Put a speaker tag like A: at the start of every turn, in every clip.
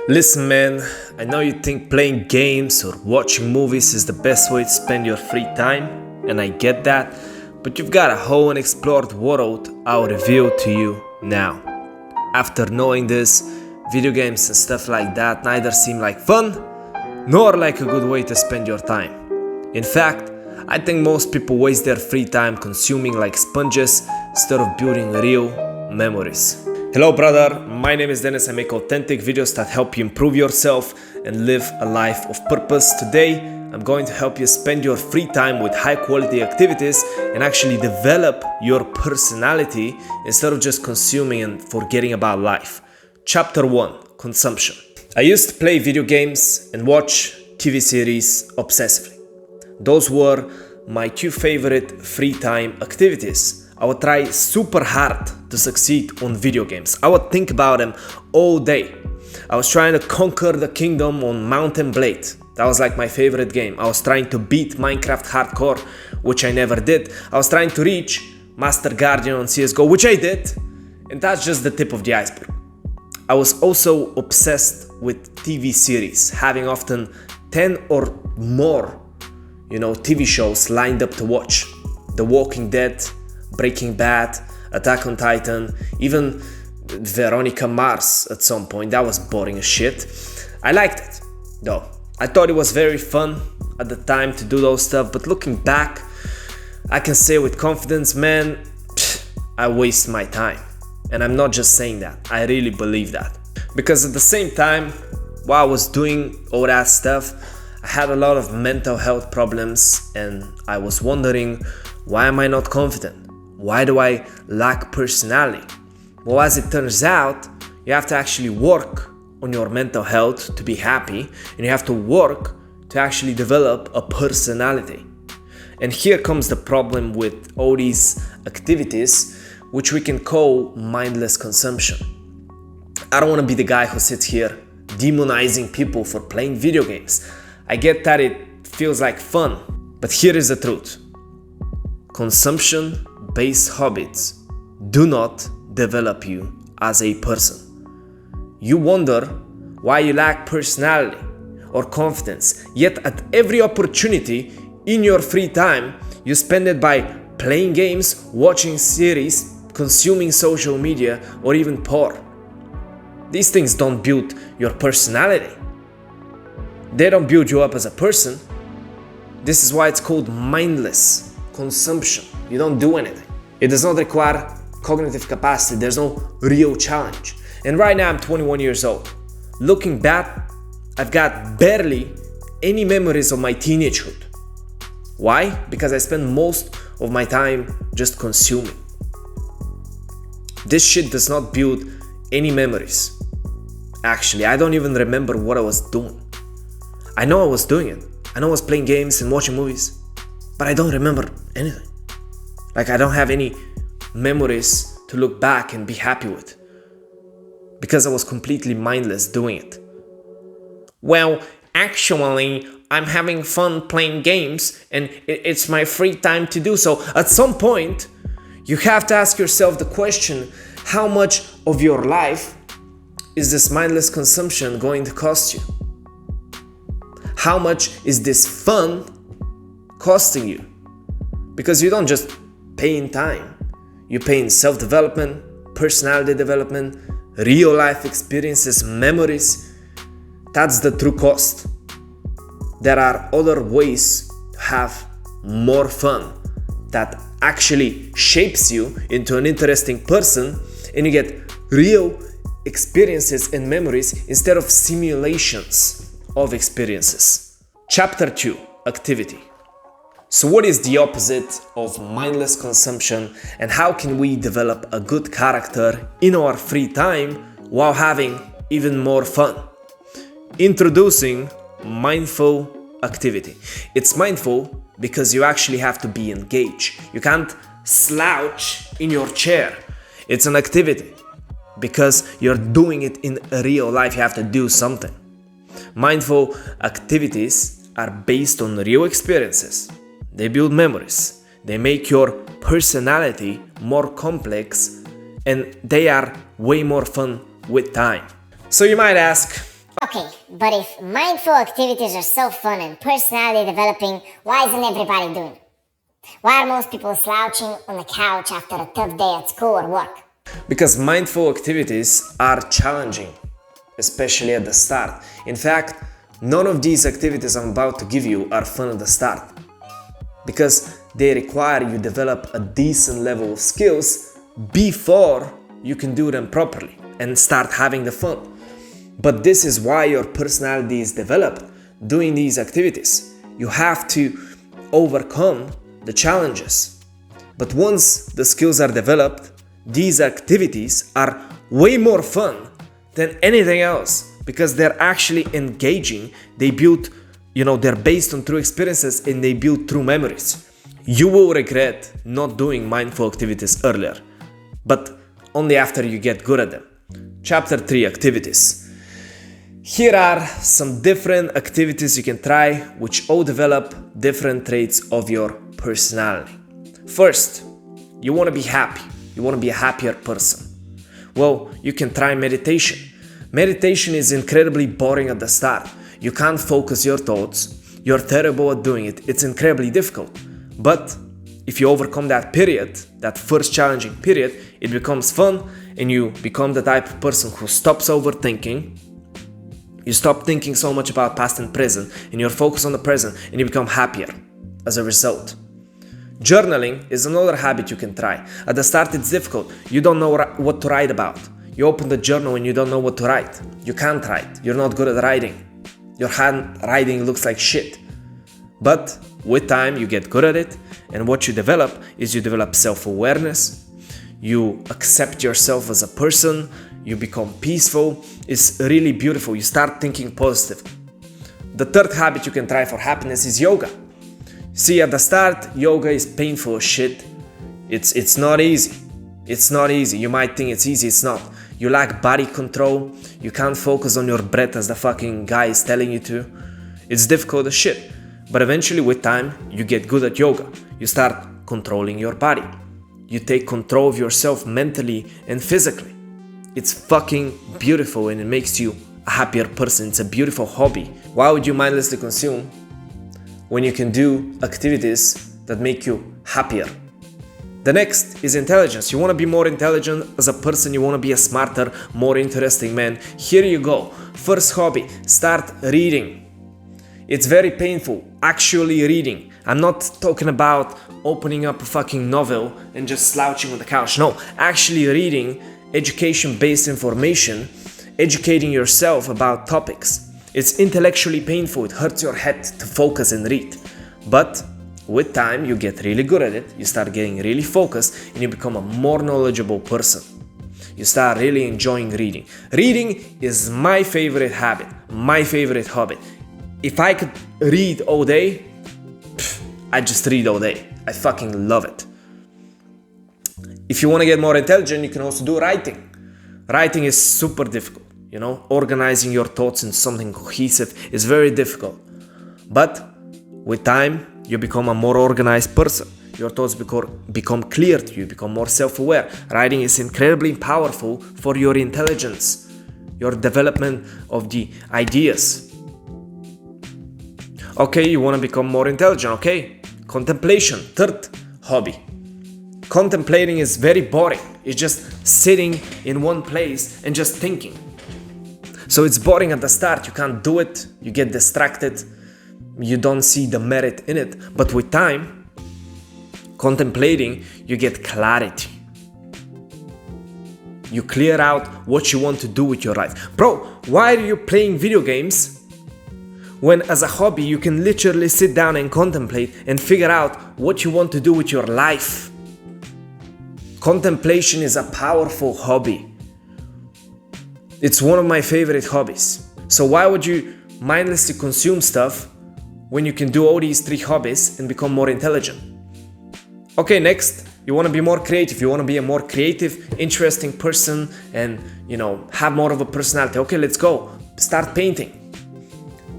A: Listen, man, I know you think playing games or watching movies is the best way to spend your free time, and I get that, but you've got a whole unexplored world I'll reveal to you now. After knowing this, video games and stuff like that neither seem like fun, nor like a good way to spend your time. In fact, I think most people waste their free time consuming like sponges instead of building real memories. Hello brother, my name is Dennis. I make authentic videos that help you improve yourself and live a life of purpose. Today, I'm going to help you spend your free time with high quality activities and actually develop your personality instead of just consuming and forgetting about life. Chapter 1. Consumption. I used to play video games and watch TV series obsessively. Those were my two favorite free time activities. I would try super hard to succeed on video games. I would think about them all day. I was trying to conquer the kingdom on Mount & Blade. That was like my favorite game. I was trying to beat Minecraft Hardcore, which I never did. I was trying to reach Master Guardian on CSGO, which I did. And that's just the tip of the iceberg. I was also obsessed with TV series, having often 10 or more, TV shows lined up to watch. The Walking Dead, Breaking Bad, Attack on Titan, even Veronica Mars at some point. That was boring as shit. I liked it, though. I thought it was very fun at the time to do those stuff, but looking back, I can say with confidence, man, I waste my time. And I'm not just saying that, I really believe that. Because at the same time, while I was doing all that stuff, I had a lot of mental health problems and I was wondering, why am I not confident? Why do I lack personality? Well, as it turns out, you have to actually work on your mental health to be happy, and you have to work to actually develop a personality. And here comes the problem with all these activities, which we can call mindless consumption. I don't want to be the guy who sits here demonizing people for playing video games. I get that it feels like fun, but here is the truth. Consumption-based habits do not develop you as a person. You wonder why you lack personality or confidence, yet at every opportunity in your free time, you spend it by playing games, watching series, consuming social media, or even porn. These things don't build your personality. They don't build you up as a person. This is why it's called mindless consumption. You don't do anything. It does not require cognitive capacity. There's no real challenge. And right now I'm 21 years old. Looking back, I've got barely any memories of my teenagehood. Why? Because I spend most of my time just consuming. This shit does not build any memories. Actually, I don't even remember what I was doing. I know I was doing it. I know I was playing games and watching movies, but I don't remember anything. Like, I don't have any memories to look back and be happy with, because I was completely mindless doing it. Well, actually, I'm having fun playing games and it's my free time to do so. At some point, you have to ask yourself the question, how much of your life is this mindless consumption going to cost you? How much is this fun costing you? Because you don't just pay in time. You pay in self-development, personality development, real life experiences, memories. That's the true cost. There are other ways to have more fun that actually shapes you into an interesting person, and you get real experiences and memories instead of simulations of experiences. Chapter 2. Activity. So what is the opposite of mindless consumption, and how can we develop a good character in our free time while having even more fun? Introducing mindful activity. It's mindful because you actually have to be engaged. You can't slouch in your chair. It's an activity because you're doing it in real life. You have to do something. Mindful activities are based on real experiences. They build memories. They make your personality more complex, and they are way more fun with time. So you might ask,
B: Okay, but if mindful activities are so fun and personality developing, why isn't everybody doing it? Why are most people slouching on the couch after a tough day at school or work?
A: Because mindful activities are challenging, especially at the start. In fact, none of these activities I'm about to give you are fun at the start, because they require you develop a decent level of skills before you can do them properly and start having the fun. But this is why your personality is developed doing these activities. You have to overcome the challenges. But once the skills are developed, these activities are way more fun than anything else because they're actually engaging. They build, they're based on true experiences and they build true memories. You will regret not doing mindful activities earlier, but only after you get good at them. Chapter 3: Activities. Here are some different activities you can try, which all develop different traits of your personality. First, you want to be happy. You want to be a happier person. Well, you can try meditation. Meditation is incredibly boring at the start. You can't focus your thoughts. You're terrible at doing it. It's incredibly difficult. But if you overcome that period, that first challenging period, it becomes fun and you become the type of person who stops overthinking. You stop thinking so much about past and present and you're focused on the present and you become happier as a result. Journaling is another habit you can try. At the start it's difficult. You don't know what to write about. You open the journal and you don't know what to write. You can't write. You're not good at writing. Your handwriting looks like shit. But with time you get good at it, and what you develop is you develop self-awareness. You accept yourself as a person. You become peaceful. It's really beautiful. You start thinking positive. The third habit you can try for happiness is yoga. See, at the start, yoga is painful as shit. It's not easy. It's not easy. You might think it's easy, it's not. You lack body control. You can't focus on your breath as the fucking guy is telling you to. It's difficult as shit. But eventually, with time, you get good at yoga. You start controlling your body. You take control of yourself mentally and physically. It's fucking beautiful and it makes you a happier person. It's a beautiful hobby. Why would you mindlessly consume when you can do activities that make you happier? The next is intelligence. You want to be more intelligent as a person. You want to be a smarter, more interesting man. Here you go. First hobby, start reading. It's very painful, actually reading. I'm not talking about opening up a fucking novel and just slouching on the couch. No, actually reading education-based information, educating yourself about topics. It's intellectually painful. It hurts your head to focus and read. But with time, you get really good at it. You start getting really focused and you become a more knowledgeable person. You start really enjoying reading. Reading is my favorite habit, my favorite hobby. If I could read all day, I just read all day. I fucking love it. If you want to get more intelligent, you can also do writing. Writing is super difficult, Organizing your thoughts into something cohesive is very difficult. But with time, you become a more organized person. Your thoughts become clear to you, become more self-aware. Writing is incredibly powerful for your intelligence, your development of the ideas. Okay, you want to become more intelligent, okay? Contemplation, third hobby. Contemplating is very boring. It's just sitting in one place and just thinking. So it's boring at the start. You can't do it. You get distracted. You don't see the merit in it. But with time, contemplating, you get clarity. You clear out what you want to do with your life. Bro, why are you playing video games when as a hobby you can literally sit down and contemplate and figure out what you want to do with your life? Contemplation is a powerful hobby. It's one of my favorite hobbies. So why would you mindlessly consume stuff when you can do all these three hobbies and become more intelligent? Okay, next, you want to be more creative. You want to be a more creative, interesting person and, have more of a personality. Okay, let's go. Start painting.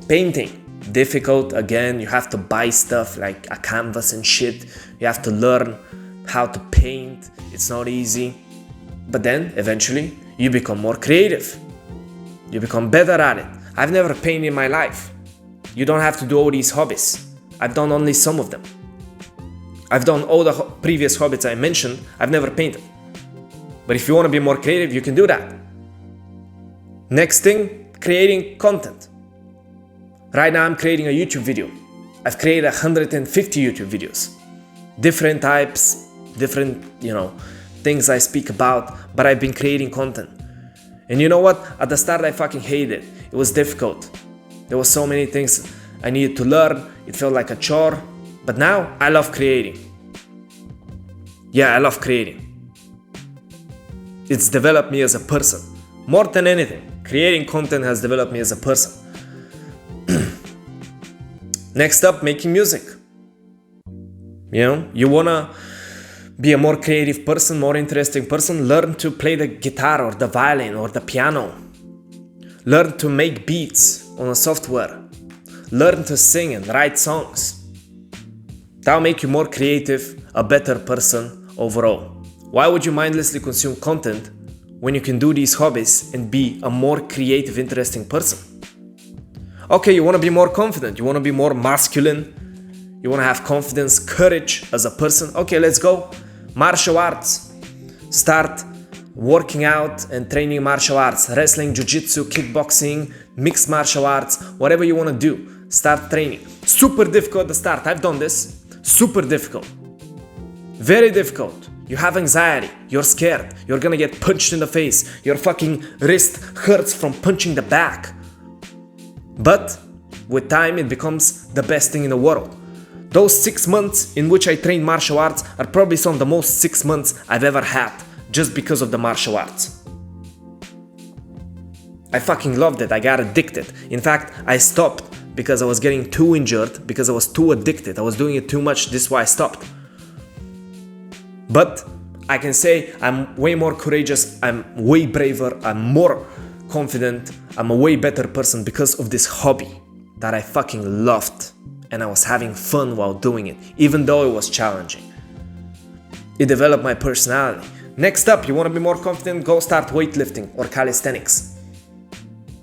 A: Painting, difficult again. You have to buy stuff like a canvas and shit. You have to learn how to paint. It's not easy. But then eventually you become more creative. You become better at it. I've never painted in my life. You don't have to do all these hobbies. I've done only some of them. I've done all the previous hobbies I mentioned, I've never painted. But if you want to be more creative, you can do that. Next thing, creating content. Right now I'm creating a YouTube video. I've created 150 YouTube videos. Different types, different, things I speak about, but I've been creating content. And you know what? At the start I fucking hated it. It was difficult. There were so many things I needed to learn. It felt like a chore. But now I love creating. Yeah, I love creating. It's developed me as a person. More than anything, creating content has developed me as a person. Next up, making music. You wanna be a more creative person, more interesting person, learn to play the guitar or the violin or the piano. Learn to make beats on a software. Learn to sing and write songs. That'll make you more creative, a better person overall. Why would you mindlessly consume content when you can do these hobbies and be a more creative, interesting person? Okay, you want to be more confident, you want to be more masculine, you want to have confidence, courage as a person. Okay, let's go. Martial arts. Start working out and training martial arts, wrestling, jiu-jitsu, kickboxing, mixed martial arts, whatever you want to do. Start training. Super difficult at the start. I've done this. Super difficult. Very difficult. You have anxiety. You're scared. You're gonna get punched in the face. Your fucking wrist hurts from punching the back. But with time, it becomes the best thing in the world. Those 6 months in which I trained martial arts are probably some of the most 6 months I've ever had just because of the martial arts. I fucking loved it. I got addicted. In fact, I stopped because I was getting too injured, because I was too addicted. I was doing it too much. This is why I stopped. But I can say I'm way more courageous. I'm way braver. I'm more confident. I'm a way better person because of this hobby that I fucking loved. And I was having fun while doing it, even though it was challenging. It developed my personality. Next up, you want to be more confident? Go start weightlifting or calisthenics.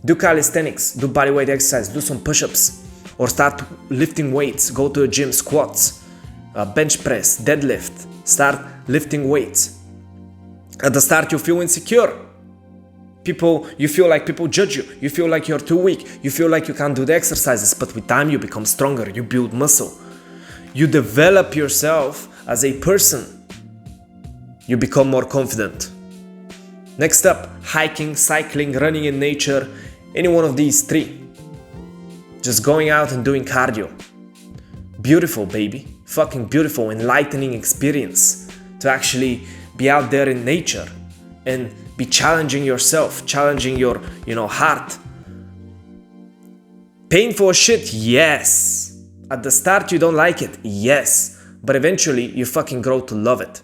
A: Do calisthenics, do bodyweight exercise, do some push-ups, or start lifting weights. Go to a gym, squats, bench press, deadlift. Start lifting weights. At the start, you feel insecure. You feel like people judge you. You feel like you're too weak. You feel like you can't do the exercises. But with time, you become stronger. You build muscle. You develop yourself as a person. You become more confident. Next up, hiking, cycling, running in nature. Any one of these three. Just going out and doing cardio. Beautiful, baby. Fucking beautiful, enlightening experience to actually be out there in nature and be challenging yourself, challenging your, heart. Painful shit, yes. At the start you don't like it, yes. But eventually you fucking grow to love it.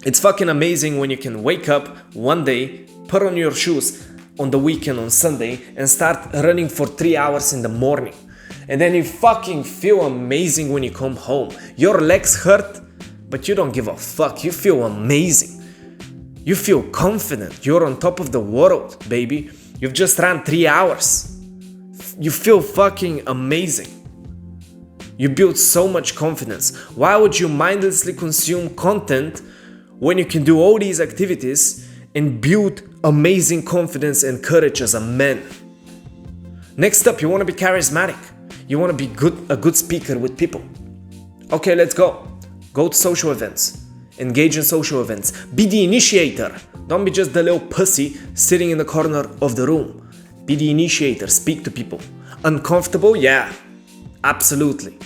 A: It's fucking amazing when you can wake up one day, put on your shoes on the weekend on Sunday and start running for 3 hours in the morning. And then you fucking feel amazing when you come home. Your legs hurt, but you don't give a fuck. You feel amazing. You feel confident. You're on top of the world, baby. You've just ran 3 hours. You feel fucking amazing. You build so much confidence. Why would you mindlessly consume content when you can do all these activities and build amazing confidence and courage as a man? Next up, you want to be charismatic. You want to be a good speaker with people. Okay, let's go. Go to social events. Engage in social events. Be the initiator. Don't be just the little pussy sitting in the corner of the room. Be the initiator. Speak to people. Uncomfortable? Yeah, absolutely.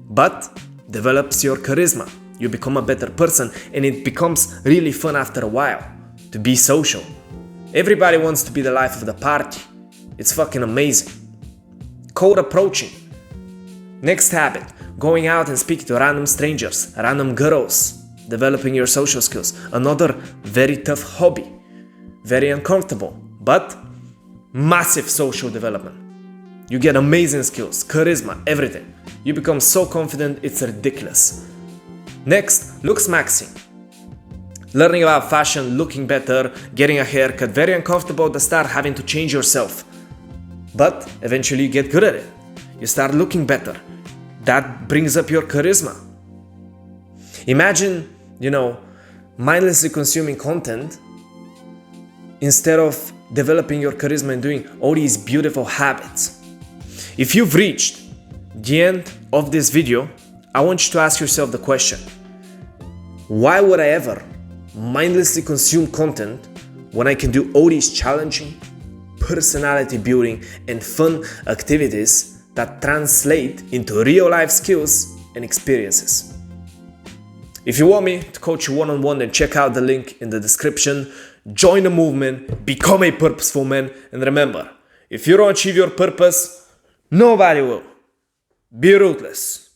A: But develops your charisma. You become a better person and it becomes really fun after a while to be social. Everybody wants to be the life of the party. It's fucking amazing. Cold approaching. Next habit, going out and speaking to random strangers, random girls, developing your social skills. Another very tough hobby, very uncomfortable, but massive social development. You get amazing skills, charisma, everything. You become so confident, it's ridiculous. Next, looks maxing. Learning about fashion, looking better, getting a haircut, very uncomfortable at the start, having to change yourself. But eventually you get good at it. You start looking better. That brings up your charisma. Imagine, mindlessly consuming content instead of developing your charisma and doing all these beautiful habits. If you've reached the end of this video, I want you to ask yourself the question: why would I ever mindlessly consume content when I can do all these challenging, personality building, and fun activities that translate into real life skills and experiences? If you want me to coach you one-on-one, then check out the link in the description. Join the movement, become a purposeful man, and remember, if you don't achieve your purpose, nobody will. Be ruthless.